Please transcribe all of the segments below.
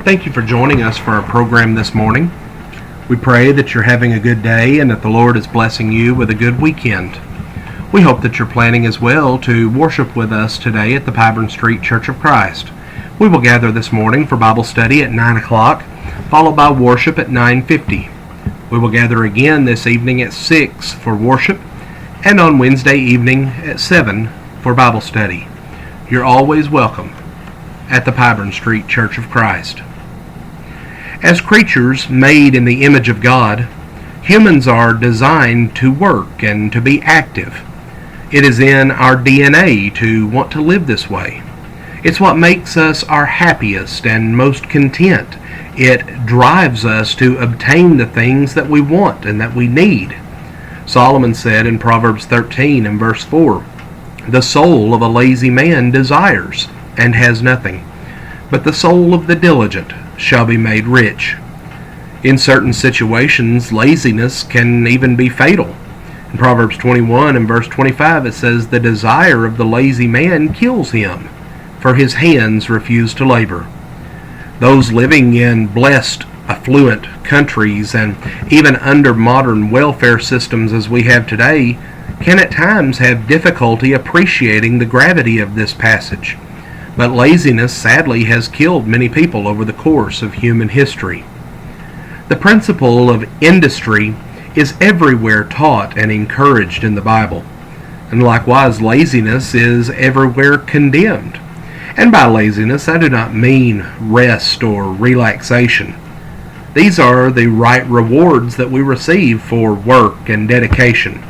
Thank you for joining us for our program this morning. We pray that you're having a good day and that the Lord is blessing you with a good weekend. We hope that you're planning as well to worship with us today at the Pyburn Street Church of Christ. We will gather this morning for Bible study at 9 o'clock, followed by worship at 9:50. We will gather again this evening at 6 for worship, and on Wednesday evening at 7 for Bible study. You're always welcome at the Pyburn Street Church of Christ. As creatures made in the image of God, humans are designed to work and to be active. It is in our DNA to want to live this way. It's what makes us our happiest and most content. It drives us to obtain the things that we want and that we need. Solomon said in Proverbs 13 and verse 4, "The soul of a lazy man desires and has nothing, but the soul of the diligent shall be made rich." In certain situations, laziness can even be fatal. In Proverbs 21 and verse 25 it says, "The desire of the lazy man kills him, for his hands refuse to labor." Those living in blessed, affluent countries and even under modern welfare systems as we have today can at times have difficulty appreciating the gravity of this passage. But laziness sadly has killed many people over the course of human history. The principle of industry is everywhere taught and encouraged in the Bible, and likewise laziness is everywhere condemned. And by laziness I do not mean rest or relaxation. These are the right rewards that we receive for work and dedication.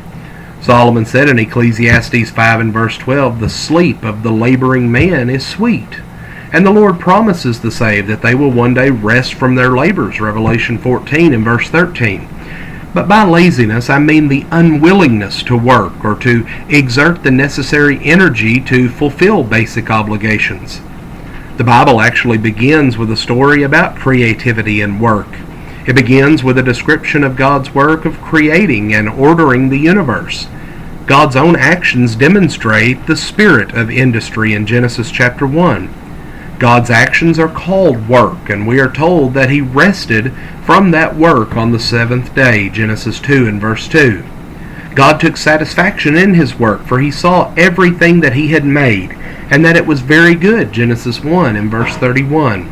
Solomon said in Ecclesiastes 5 and verse 12, "The sleep of the laboring man is sweet." And the Lord promises the saved that they will one day rest from their labors, Revelation 14 and verse 13. But by laziness I mean the unwillingness to work or to exert the necessary energy to fulfill basic obligations. The Bible actually begins with a story about creativity and work. It begins with a description of God's work of creating and ordering the universe. God's own actions demonstrate the spirit of industry in Genesis chapter 1. God's actions are called work, and we are told that He rested from that work on the seventh day, Genesis 2 and verse 2. God took satisfaction in His work, for He saw everything that He had made, and that it was very good, Genesis 1 and verse 31.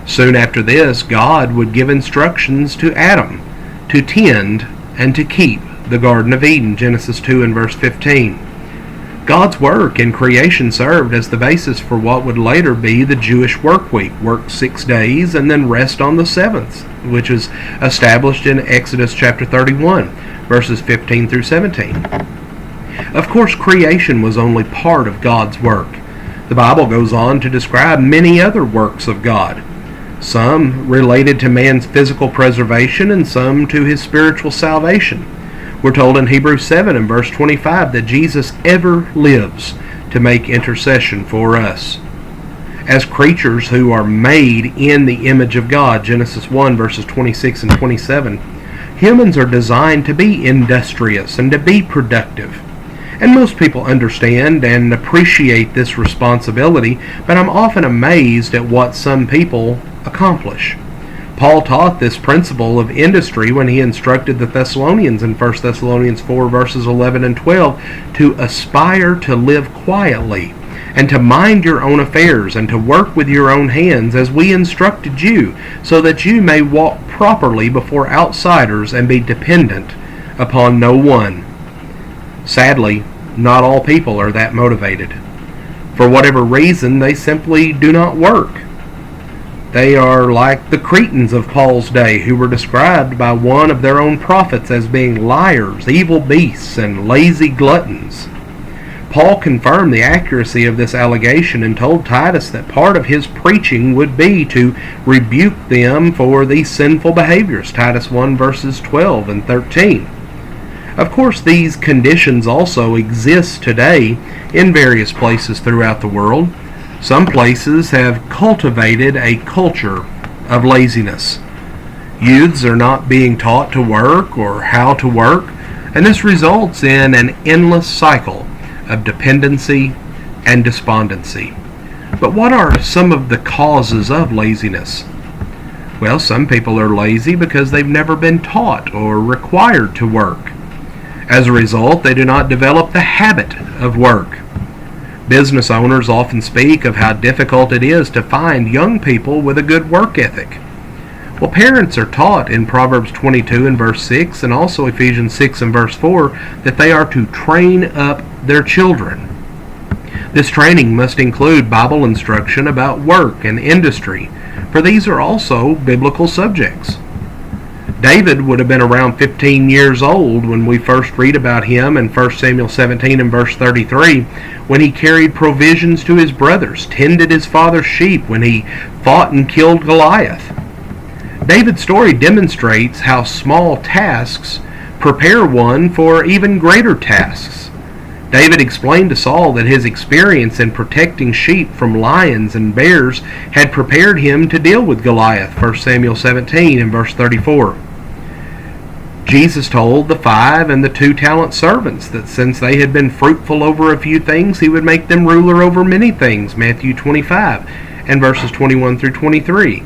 Soon after this, God would give instructions to Adam to tend and to keep the Garden of Eden, Genesis 2 and verse 15. God's work in creation served as the basis for what would later be the Jewish work week, work 6 days and then rest on the seventh, which is established in Exodus chapter 31, verses 15 through 17. Of course, creation was only part of God's work. The Bible goes on to describe many other works of God, some related to man's physical preservation and some to his spiritual salvation. We're told in Hebrews 7 and verse 25 that Jesus ever lives to make intercession for us. As creatures who are made in the image of God, Genesis 1 verses 26 and 27, humans are designed to be industrious and to be productive. And most people understand and appreciate this responsibility, but I'm often amazed at what some people accomplish. Paul taught this principle of industry when he instructed the Thessalonians in 1 Thessalonians 4 verses 11 and 12 to aspire to live quietly and to mind your own affairs and to work with your own hands as we instructed you, so that you may walk properly before outsiders and be dependent upon no one. Sadly, not all people are that motivated. For whatever reason, they simply do not work. They are like the Cretans of Paul's day, who were described by one of their own prophets as being liars, evil beasts, and lazy gluttons. Paul confirmed the accuracy of this allegation and told Titus that part of his preaching would be to rebuke them for these sinful behaviors, Titus 1 verses 12 and 13. Of course, these conditions also exist today in various places throughout the world. Some places have cultivated a culture of laziness. Youths are not being taught to work or how to work, and this results in an endless cycle of dependency and despondency. But what are some of the causes of laziness? Well, some people are lazy because they've never been taught or required to work. As a result, they do not develop the habit of work. Business owners often speak of how difficult it is to find young people with a good work ethic. Well, parents are taught in Proverbs 22 and verse 6 and also Ephesians 6 and verse 4 that they are to train up their children. This training must include Bible instruction about work and industry, for these are also biblical subjects. David would have been around 15 years old when we first read about him in 1 Samuel 17 and verse 33, when he carried provisions to his brothers, tended his father's sheep, when he fought and killed Goliath. David's story demonstrates how small tasks prepare one for even greater tasks. David explained to Saul that his experience in protecting sheep from lions and bears had prepared him to deal with Goliath, 1 Samuel 17 and verse 34. Jesus told the 5 and the 2 talent servants that since they had been fruitful over a few things, he would make them ruler over many things, Matthew 25 and verses 21 through 23.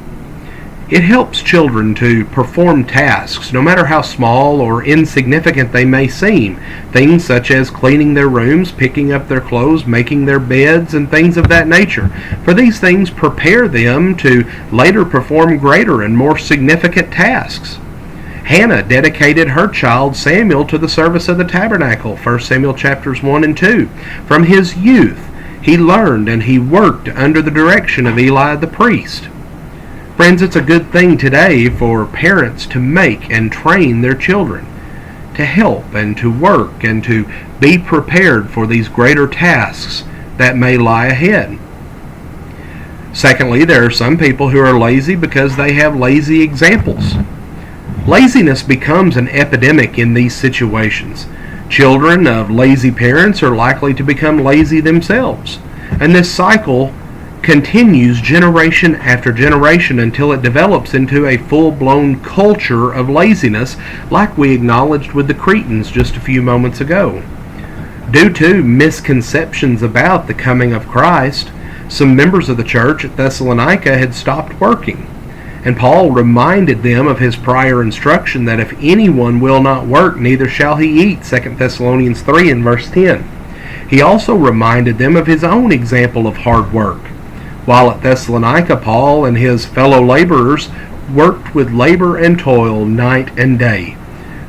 It helps children to perform tasks, no matter how small or insignificant they may seem. Things such as cleaning their rooms, picking up their clothes, making their beds, and things of that nature. For these things prepare them to later perform greater and more significant tasks. Hannah dedicated her child Samuel to the service of the tabernacle, 1 Samuel chapters 1 and 2. From his youth, he learned and he worked under the direction of Eli the priest. Friends, it's a good thing today for parents to make and train their children, to help and to work and to be prepared for these greater tasks that may lie ahead. Secondly, there are some people who are lazy because they have lazy examples. Laziness becomes an epidemic in these situations. Children of lazy parents are likely to become lazy themselves, and this cycle continues generation after generation until it develops into a full-blown culture of laziness, like we acknowledged with the Cretans just a few moments ago. Due to misconceptions about the coming of Christ, some members of the church at Thessalonica had stopped working, and Paul reminded them of his prior instruction that if anyone will not work, neither shall he eat, 2 Thessalonians 3 and verse 10. He also reminded them of his own example of hard work. While at Thessalonica, Paul and his fellow laborers worked with labor and toil night and day,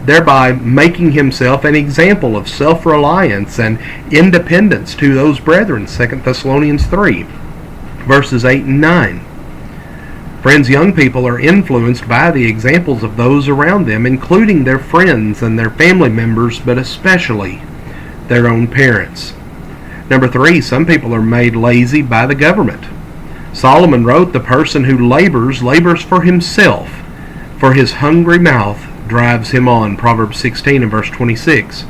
thereby making himself an example of self-reliance and independence to those brethren, 2 Thessalonians 3, verses 8 and 9. Friends, young people are influenced by the examples of those around them, including their friends and their family members, but especially their own parents. Number 3, some people are made lazy by the government. Solomon wrote, "The person who labors for himself, for his hungry mouth drives him on," Proverbs 16 and verse 26.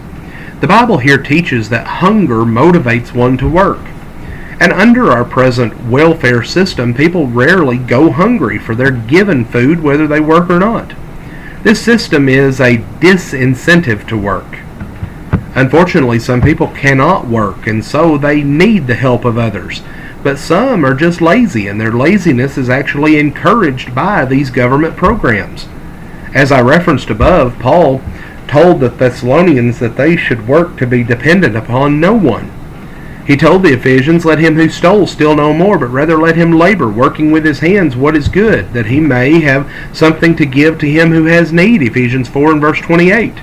The Bible here teaches that hunger motivates one to work. And under our present welfare system, people rarely go hungry for their given food, whether they work or not. This system is a disincentive to work. Unfortunately, some people cannot work, and so they need the help of others. But some are just lazy, and their laziness is actually encouraged by these government programs. As I referenced above, Paul told the Thessalonians that they should work to be dependent upon no one. He told the Ephesians, "Let him who stole steal no more, but rather let him labor, working with his hands what is good, that he may have something to give to him who has need," Ephesians 4 and verse 28.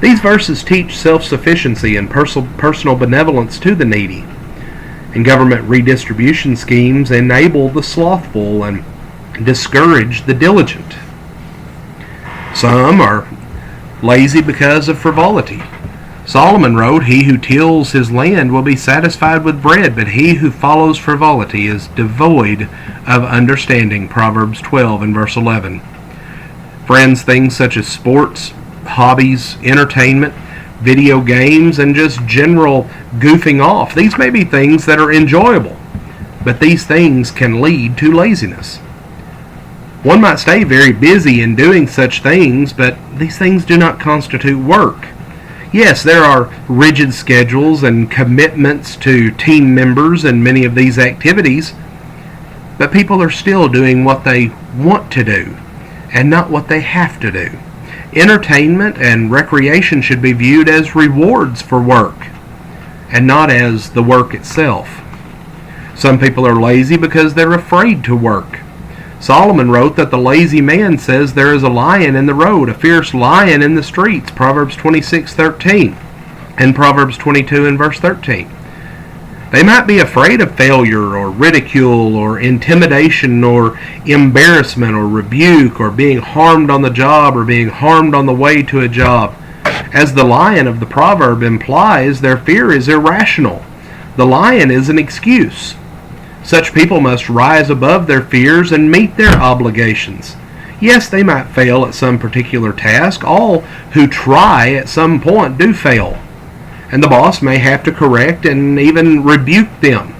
These verses teach self-sufficiency and personal benevolence to the needy. And government redistribution schemes enable the slothful and discourage the diligent. Some are lazy because of frivolity. Solomon wrote, "He who tills his land will be satisfied with bread, but he who follows frivolity is devoid of understanding," Proverbs 12 and verse 11. Friends, things such as sports, hobbies, entertainment, video games, and just general goofing off, these may be things that are enjoyable, but these things can lead to laziness. One might stay very busy in doing such things, but these things do not constitute work. Yes, there are rigid schedules and commitments to team members in many of these activities, But people are still doing what they want to do and not what they have to do. Entertainment and recreation should be viewed as rewards for work and not as the work itself. Some people are lazy because they're afraid to work. Solomon wrote that the lazy man says there is a lion in the road, a fierce lion in the streets, Proverbs 26:13 and Proverbs 22 and verse 13. They might be afraid of failure or ridicule or intimidation or embarrassment or rebuke or being harmed on the job or being harmed on the way to a job. As the lion of the proverb implies, their fear is irrational. The lion is an excuse. Such people must rise above their fears and meet their obligations. Yes, they might fail at some particular task. All who try at some point do fail. And the boss may have to correct and even rebuke them.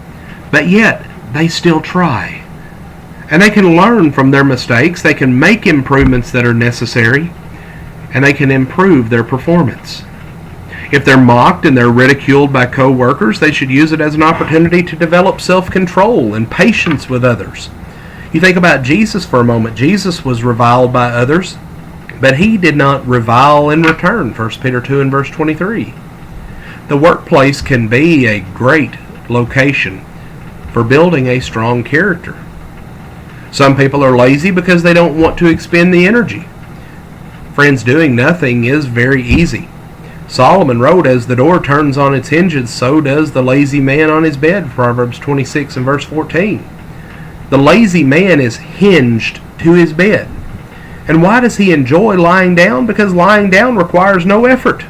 But yet, they still try. And they can learn from their mistakes. They can make improvements that are necessary. And they can improve their performance. If they're mocked and they're ridiculed by co-workers, they should use it as an opportunity to develop self-control and patience with others. You think about Jesus for a moment. Jesus was reviled by others, but he did not revile in return, 1 Peter 2 and verse 23. The workplace can be a great location for building a strong character. Some people are lazy because they don't want to expend the energy. Friends, doing nothing is very easy. Solomon wrote, as the door turns on its hinges, so does the lazy man on his bed, Proverbs 26 and verse 14. The lazy man is hinged to his bed. And why does he enjoy lying down? Because lying down requires no effort.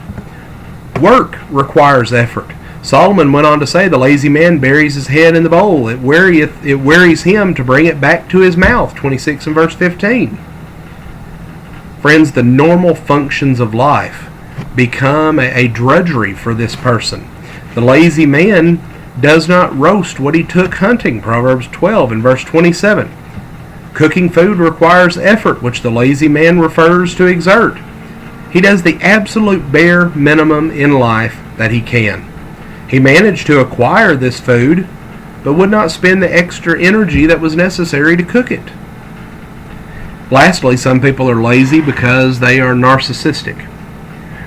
Work requires effort. Solomon went on to say, the lazy man buries his head in the bowl. It wearies him to bring it back to his mouth, 26 and verse 15. Friends, the normal functions of life become a drudgery for this person. The lazy man does not roast what he took hunting, Proverbs 12 and verse 27. Cooking food requires effort, which the lazy man refers to exert. He does the absolute bare minimum in life that he can. He managed to acquire this food, but would not spend the extra energy that was necessary to cook it. Lastly, some people are lazy because they are narcissistic.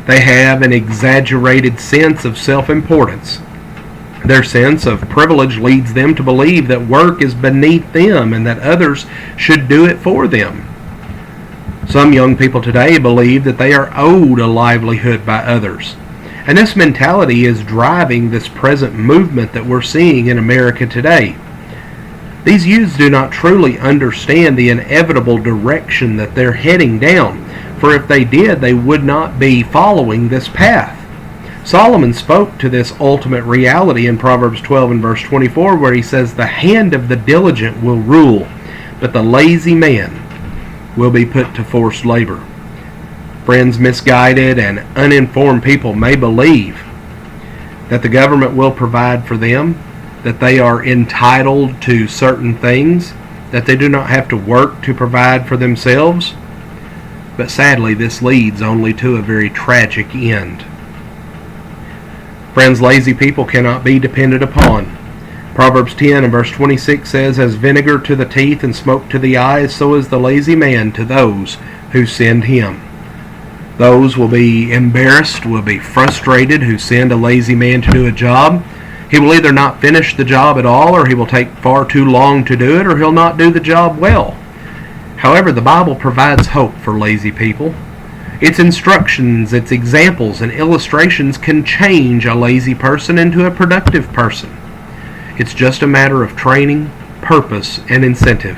They have an exaggerated sense of self-importance. Their sense of privilege leads them to believe that work is beneath them and that others should do it for them. Some young people today believe that they are owed a livelihood by others. And this mentality is driving this present movement that we're seeing in America today. These youths do not truly understand the inevitable direction that they're heading down. For if they did, they would not be following this path. Solomon spoke to this ultimate reality in Proverbs 12 and verse 24, where he says, the hand of the diligent will rule, but the lazy man will be put to forced labor. Friends, misguided and uninformed people may believe that the government will provide for them, that they are entitled to certain things, that they do not have to work to provide for themselves. But sadly, this leads only to a very tragic end. Friends, lazy people cannot be depended upon. Proverbs 10 and verse 26 says, as vinegar to the teeth and smoke to the eyes, so is the lazy man to those who send him. Those will be embarrassed, will be frustrated who send a lazy man to do a job. He will either not finish the job at all, or he will take far too long to do it, or he'll not do the job well. However, the Bible provides hope for lazy people. Its instructions, its examples, and illustrations can change a lazy person into a productive person. It's just a matter of training, purpose, and incentive.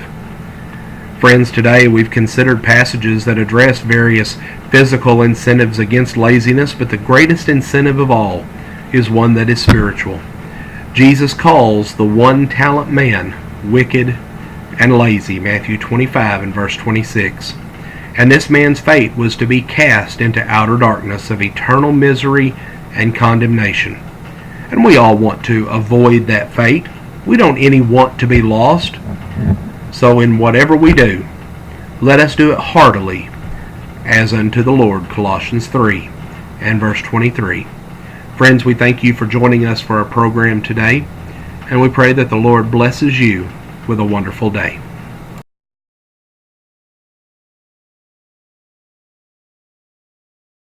Friends, today we've considered passages that address various physical incentives against laziness, but the greatest incentive of all is one that is spiritual. Jesus calls the one-talent man wicked and lazy, Matthew 25 and verse 26. And this man's fate was to be cast into outer darkness of eternal misery and condemnation. And we all want to avoid that fate. We don't any want to be lost. So in whatever we do, let us do it heartily, as unto the Lord, Colossians 3 and verse 23. Friends, we thank you for joining us for our program today, and we pray that the Lord blesses you with a wonderful day.